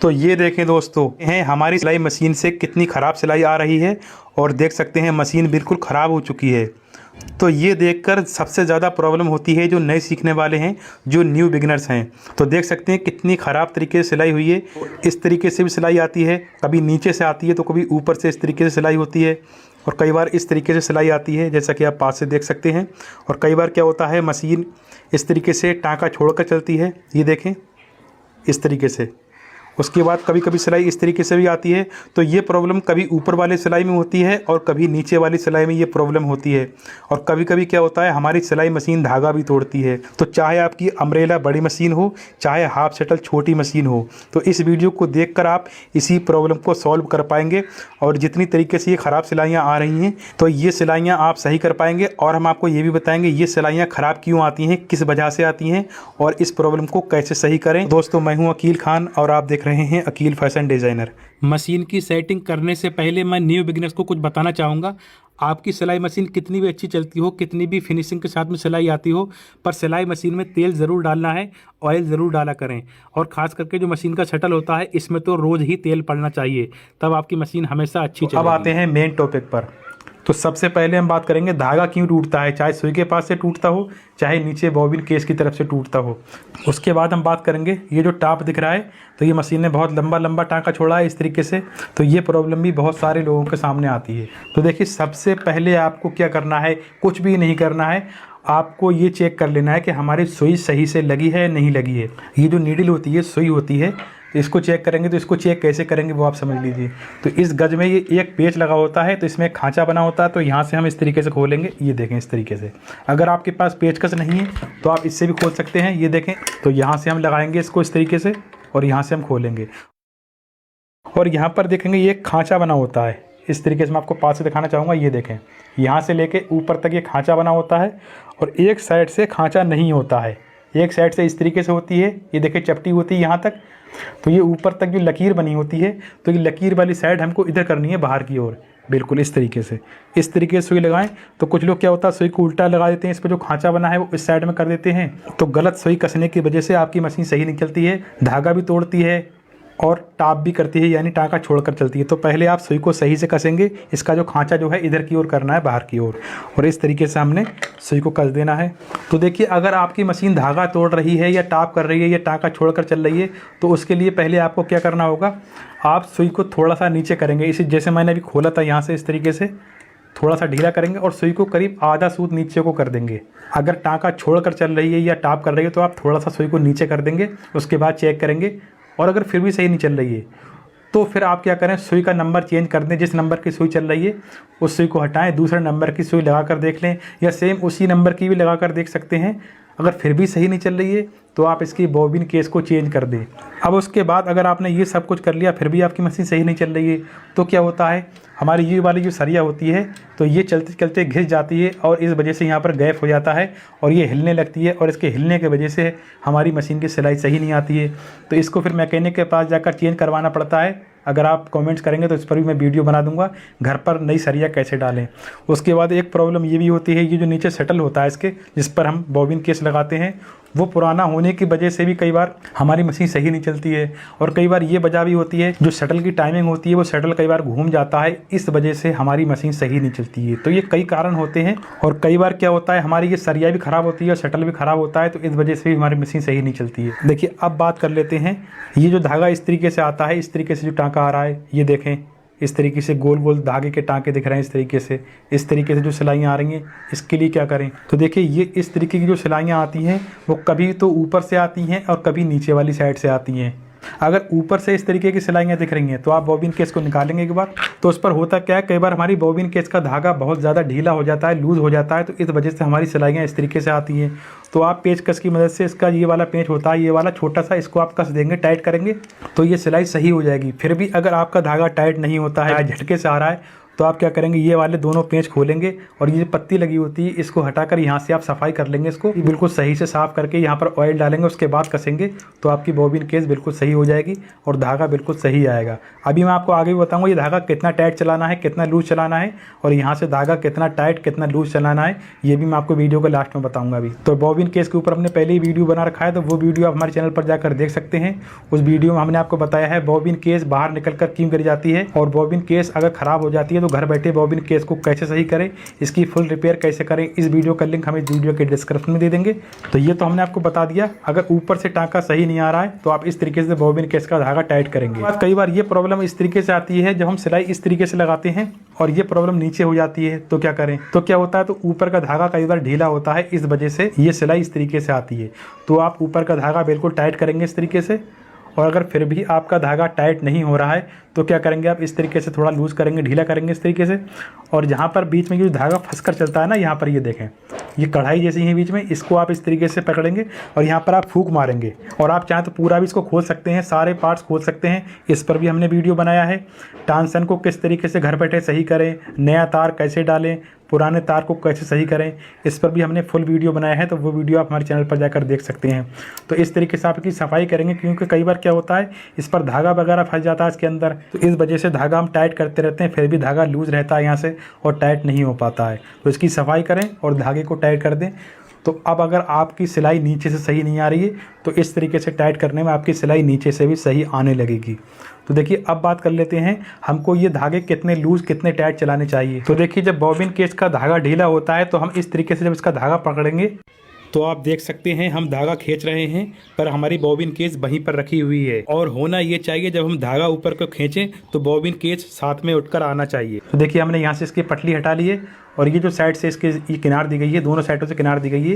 तो ये देखें दोस्तों, हैं हमारी सिलाई मशीन से कितनी ख़राब सिलाई आ रही है और देख सकते हैं मशीन बिल्कुल ख़राब हो चुकी है। तो ये देखकर सबसे ज़्यादा प्रॉब्लम होती है जो नए सीखने वाले हैं, जो न्यू बिगिनर्स हैं। तो देख सकते हैं कितनी ख़राब तरीके से सिलाई हुई है। इस तरीके से भी सिलाई आती है, कभी नीचे से आती है तो कभी ऊपर से इस तरीके से सिलाई होती है, और कई बार इस तरीके से सिलाई आती है जैसा कि आप पास से देख सकते हैं। और कई बार क्या होता है, मशीन इस तरीके से टाँका छोड़कर चलती है, ये देखें इस तरीके से। उसके बाद कभी कभी सिलाई इस तरीके से भी आती है। तो ये प्रॉब्लम कभी ऊपर वाले सिलाई में होती है और कभी नीचे वाली सिलाई में ये प्रॉब्लम होती है। और कभी कभी क्या होता है, हमारी सिलाई मशीन धागा भी तोड़ती है। तो चाहे आपकी अम्ब्रेला बड़ी मशीन हो, चाहे हाफ शटल छोटी मशीन हो, तो इस वीडियो को देखकर आप इसी प्रॉब्लम को सॉल्व कर पाएंगे। और जितनी तरीके से ये ख़राब सिलाइयाँ आ रही हैं तो ये सिलाइयाँ आप सही कर पाएंगे। और हम आपको ये भी बताएंगे ये सिलाइयाँ ख़राब क्यों आती हैं, किस वजह से आती हैं और इस प्रॉब्लम को कैसे सही करें। दोस्तों, मैं हूँ अकील खान और आप देख रहे हैं अकील फैशन डिज़ाइनर। मशीन की सेटिंग करने से पहले मैं न्यू बिगिनर्स को कुछ बताना चाहूँगा। आपकी सिलाई मशीन कितनी भी अच्छी चलती हो, कितनी भी फिनिशिंग के साथ में सिलाई आती हो, पर सिलाई मशीन में तेल ज़रूर डालना है, ऑयल ज़रूर डाला करें। और ख़ास करके जो मशीन का शटल होता है इसमें तो रोज़ ही तेल पड़ना चाहिए, तब आपकी मशीन हमेशा अच्छी चलेगी। अब आते हैं मेन टॉपिक पर। तो सबसे पहले हम बात करेंगे धागा क्यों टूटता है, चाहे सुई के पास से टूटता हो, चाहे नीचे बॉबिन केस की तरफ से टूटता हो। उसके बाद हम बात करेंगे ये जो टाप दिख रहा है, तो ये मशीन ने बहुत लंबा लंबा टाँका छोड़ा है इस तरीके से। तो ये प्रॉब्लम भी बहुत सारे लोगों के सामने आती है। तो देखिए, सबसे पहले आपको क्या करना है, कुछ भी नहीं करना है, आपको ये चेक कर लेना है कि हमारी सुई सही से लगी है नहीं लगी है। ये जो नीडल होती है, सुई होती है, इसको चेक करेंगे। तो इसको चेक कैसे करेंगे वो आप समझ लीजिए। तो इस गज में ये एक पेच लगा होता है, तो इसमें एक खांचा बना होता है। तो यहाँ से हम इस तरीके से खोलेंगे, ये देखें इस तरीके से। अगर आपके पास पेचकस नहीं है तो आप इससे भी खोल सकते हैं, ये देखें। तो यहाँ से हम लगाएंगे इसको इस तरीके से और यहाँ से हम खोलेंगे। और यहाँ पर देखेंगे ये एक खांचा बना होता है इस तरीके से। मैं आपको पास से दिखाना चाहूँगा, ये देखें, यहाँ से लेके ऊपर तक ये खांचा बना होता है और एक साइड से खांचा नहीं होता है। एक साइड से इस तरीके से होती है, ये देखिए चपटी होती है यहाँ तक। तो ये ऊपर तक जो लकीर बनी होती है, तो ये लकीर वाली साइड हमको इधर करनी है, बाहर की ओर, बिल्कुल इस तरीके से। इस तरीके से सुई लगाएं। तो कुछ लोग क्या होता है, सुई को उल्टा लगा देते हैं, इस पर जो खांचा बना है वो इस साइड में कर देते हैं। तो गलत सुई कसने की वजह से आपकी मशीन सही नहीं चलती है, धागा भी तोड़ती है और टाप भी करती है, यानी टाँका छोड़कर चलती है। तो पहले आप सुई को सही से कसेंगे। इसका जो खांचा जो है इधर की ओर करना है, बाहर की ओर, और इस तरीके से हमने सुई को कस देना है। तो देखिए, अगर आपकी मशीन धागा तोड़ रही है या टाप कर रही है या टाँका छोड़कर चल रही है, तो उसके लिए पहले आपको क्या करना होगा, आप सुई को थोड़ा सा नीचे करेंगे। इसी जैसे मैंने अभी खोला था, यहाँ से इस तरीके से थोड़ा सा ढीला करेंगे और सुई को करीब आधा सूत नीचे को कर देंगे। अगर टाँका छोड़कर चल रही है या टाप कर रही है तो आप थोड़ा सा सुई को नीचे कर देंगे। उसके बाद चेक करेंगे, और अगर फिर भी सही नहीं चल रही है तो फिर आप क्या करें, सुई का नंबर चेंज कर दें। जिस नंबर की सुई चल रही है उस सुई को हटाएं, दूसरे नंबर की सुई लगा कर देख लें, या सेम उसी नंबर की भी लगा कर देख सकते हैं। अगर फिर भी सही नहीं चल रही है तो आप इसकी बॉबिन केस को चेंज कर दें। अब उसके बाद अगर आपने ये सब कुछ कर लिया फिर भी आपकी मशीन सही नहीं चल रही है, तो क्या होता है, हमारी ये वाली जो सरिया होती है तो ये चलते चलते घिस जाती है और इस वजह से यहाँ पर गैप हो जाता है और ये हिलने लगती है, और इसके हिलने की वजह से हमारी मशीन की सिलाई सही नहीं आती है। तो इसको फिर मैकेनिक के पास जाकर चेंज करवाना पड़ता है। अगर आप कमेंट्स करेंगे तो इस पर भी मैं वीडियो बना दूंगा, घर पर नई सरिया कैसे डालें। उसके बाद एक प्रॉब्लम ये भी होती है, ये जो नीचे शटल होता है इसके, जिस पर हम बॉबिन केस लगाते हैं, वो पुराना होने की वजह से भी कई बार हमारी मशीन सही नहीं चलती है। और कई बार ये वजह भी होती है, जो शटल की टाइमिंग होती है वो शटल कई बार घूम जाता है, इस वजह से हमारी मशीन सही नहीं चलती है। तो ये कई कारण होते हैं। और कई बार क्या होता है, हमारी ये सरिया भी ख़राब होती है और शटल भी ख़राब होता है, तो इस वजह से भी हमारी मशीन सही नहीं चलती है। देखिए, अब बात कर लेते हैं, ये जो धागा इस तरीके से आता है, इस तरीके से जो टाँका आ रहा है, ये देखें इस तरीके से गोल गोल धागे के टाँके दिख रहे हैं इस तरीके से जो सिलाइयाँ आ रही हैं, इसके लिए क्या करें। तो देखिए, ये इस तरीके की जो सिलाइयाँ आती हैं वो कभी तो ऊपर से आती हैं और कभी नीचे वाली साइड से आती हैं। अगर ऊपर से इस तरीके की सिलाइयाँ दिख रही हैं तो आप बॉबिन केस को निकालेंगे एक बार, तो उस पर होता क्या है, कई बार हमारी बॉबिन केस का धागा बहुत ज़्यादा ढीला हो जाता है, लूज़ हो जाता है, तो इस वजह से हमारी सिलाइयाँ इस तरीके से आती हैं। तो आप पेच कस की मदद से, इसका ये वाला पेच होता है, ये वाला छोटा सा, इसको आप कस देंगे, टाइट करेंगे, तो ये सिलाई सही हो जाएगी। फिर भी अगर आपका धागा टाइट नहीं होता है, झटके से आ रहा है, तो आप क्या करेंगे, ये वाले दोनों पेंच खोलेंगे और ये पत्ती लगी होती है इसको हटाकर यहाँ से आप सफाई कर लेंगे। इसको बिल्कुल सही से साफ करके यहाँ पर ऑयल डालेंगे, उसके बाद कसेंगे तो आपकी बॉबिन केस बिल्कुल सही हो जाएगी और धागा बिल्कुल सही आएगा। अभी मैं आपको आगे भी बताऊँगा ये धागा कितना टाइट चलाना है, कितना लूज चलाना है, और यहाँ से धागा कितना टाइट कितना लूज चलाना है, ये भी मैं आपको वीडियो के लास्ट में बताऊँगा। अभी तो बॉबिन केस के ऊपर हमने पहले ही वीडियो बना रखा है, तो वो वीडियो आप हमारे चैनल पर जाकर देख सकते हैं। उस वीडियो में हमने आपको बताया है बॉबिन केस बाहर निकल कर क्यों गिर जाती है, और बॉबिन केस अगर ख़राब हो जाती है तो घर बैठे बॉबिन केस को कैसे सही करें, इसकी फुल रिपेयर कैसे करें। इस वीडियो का लिंक हमें वीडियो के डिस्क्रिप्शन में दे देंगे। तो ये तो हमने आपको बता दिया। अगर ऊपर से टाँका सही नहीं आ रहा है तो आप इस तरीके से बॉबिन केस का धागा टाइट करेंगे। कई बार ये प्रॉब्लम इस तरीके से आती है, जब हम सिलाई इस तरीके से लगाते हैं और ये प्रॉब्लम नीचे हो जाती है तो क्या करें। तो क्या होता है, तो ऊपर का धागा कई बार ढीला होता है, इस वजह से ये सिलाई इस तरीके से आती है। तो आप ऊपर का धागा बिल्कुल टाइट करेंगे इस तरीके से, और अगर फिर भी आपका धागा टाइट नहीं हो रहा है तो क्या करेंगे, आप इस तरीके से थोड़ा लूज़ करेंगे, ढीला करेंगे इस तरीके से। और जहाँ पर बीच में जो धागा फंस कर चलता है ना, यहाँ पर ये देखें ये कढ़ाई जैसी है बीच में, इसको आप इस तरीके से पकड़ेंगे और यहाँ पर आप फूंक मारेंगे। और आप चाहें तो पूरा भी इसको खोल सकते हैं, सारे पार्ट्स खोल सकते हैं। इस पर भी हमने वीडियो बनाया है। टेंशन को किस तरीके से घर बैठे सही करें, नया तार कैसे डालें, पुराने तार को कैसे सही करें, इस पर भी हमने फुल वीडियो बनाया है। तो वो वीडियो आप हमारे चैनल पर जाकर देख सकते हैं। तो इस तरीके से आपकी सफाई करेंगे, क्योंकि कई बार क्या होता है इस पर धागा वगैरह फंस जाता है इसके अंदर, तो इस वजह से धागा हम टाइट करते रहते हैं, फिर भी धागा लूज़ रहता है यहाँ से और टाइट नहीं हो पाता है। तो इसकी सफाई करें और धागे को टाइट कर दें। तो अब अगर आपकी सिलाई नीचे से सही नहीं आ रही है तो इस तरीके से टाइट करने में आपकी सिलाई नीचे से भी सही आने लगेगी। तो देखिए अब बात कर लेते हैं हमको ये धागे कितने लूज़ कितने टाइट चलाने चाहिए। तो देखिए जब बॉबिन केस का धागा ढीला होता है तो हम इस तरीके से जब इसका धागा पकड़ेंगे तो आप देख सकते हैं हम धागा खींच रहे हैं पर हमारी बॉबिन केस वहीं पर रखी हुई है। और होना ये चाहिए जब हम धागा ऊपर को खींचें तो बॉबिन केस साथ में उठकर आना चाहिए। तो देखिए हमने यहाँ से इसकी पटली हटा ली है और ये जो साइड से इसके ये किनार दी गई है, दोनों साइडों से किनार दी गई है,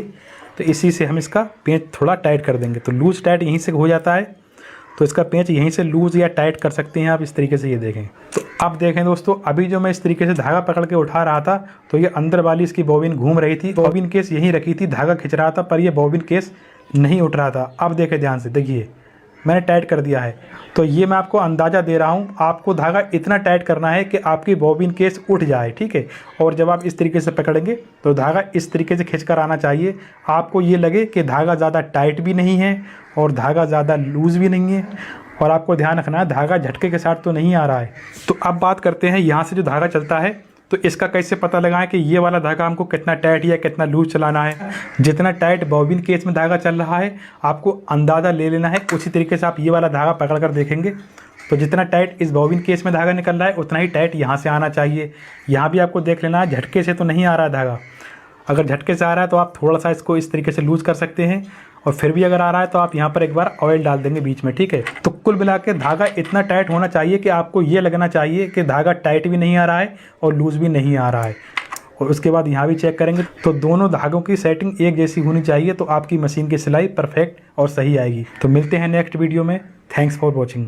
तो इसी से हम इसका पेंच थोड़ा टाइट कर देंगे। तो लूज टाइट यहीं से हो जाता है, तो इसका पेंच यहीं से लूज़ या टाइट कर सकते हैं आप इस तरीके से। ये देखें, तो अब देखें दोस्तों, अभी जो मैं इस तरीके से धागा पकड़ के उठा रहा था तो ये अंदर वाली इसकी बॉबिन घूम रही थी, बॉबिन केस यहीं रखी थी, धागा खिंच रहा था पर ये बॉबिन केस नहीं उठ रहा था। अब देखें ध्यान से, देखिए मैंने टाइट कर दिया है। तो ये मैं आपको अंदाज़ा दे रहा हूँ, आपको धागा इतना टाइट करना है कि आपकी बॉबिन केस उठ जाए, ठीक है। और जब आप इस तरीके से पकड़ेंगे तो धागा इस तरीके से खींचकर आना चाहिए। आपको ये लगे कि धागा ज़्यादा टाइट भी नहीं है और धागा ज़्यादा लूज़ भी नहीं है, और आपको ध्यान रखना है धागा झटके के साथ तो नहीं आ रहा है। तो अब बात करते हैं यहाँ से जो धागा चलता है तो इसका कैसे पता लगाएं कि ये वाला धागा हमको कितना टाइट या कितना लूज चलाना है। जितना टाइट बॉबिन केस में धागा चल रहा है आपको अंदाज़ा ले लेना है, उसी तरीके से आप ये वाला धागा पकड़ कर देखेंगे तो जितना टाइट इस बॉबिन केस में धागा निकल रहा है उतना ही टाइट यहाँ से आना चाहिए। यहाँ भी आपको देख लेना है झटके से तो नहीं आ रहा है धागा। अगर झटके से आ रहा है तो आप थोड़ा सा इसको इस तरीके से लूज़ कर सकते हैं, और फिर भी अगर आ रहा है तो आप यहाँ पर एक बार ऑयल डाल देंगे बीच में, ठीक है। तो कुल मिला के धागा इतना टाइट होना चाहिए कि आपको ये लगना चाहिए कि धागा टाइट भी नहीं आ रहा है और लूज़ भी नहीं आ रहा है। और उसके बाद यहाँ भी चेक करेंगे तो दोनों धागों की सेटिंग एक जैसी होनी चाहिए, तो आपकी मशीन की सिलाई परफेक्ट और सही आएगी। तो मिलते हैं नेक्स्ट वीडियो में। Thanks for watching.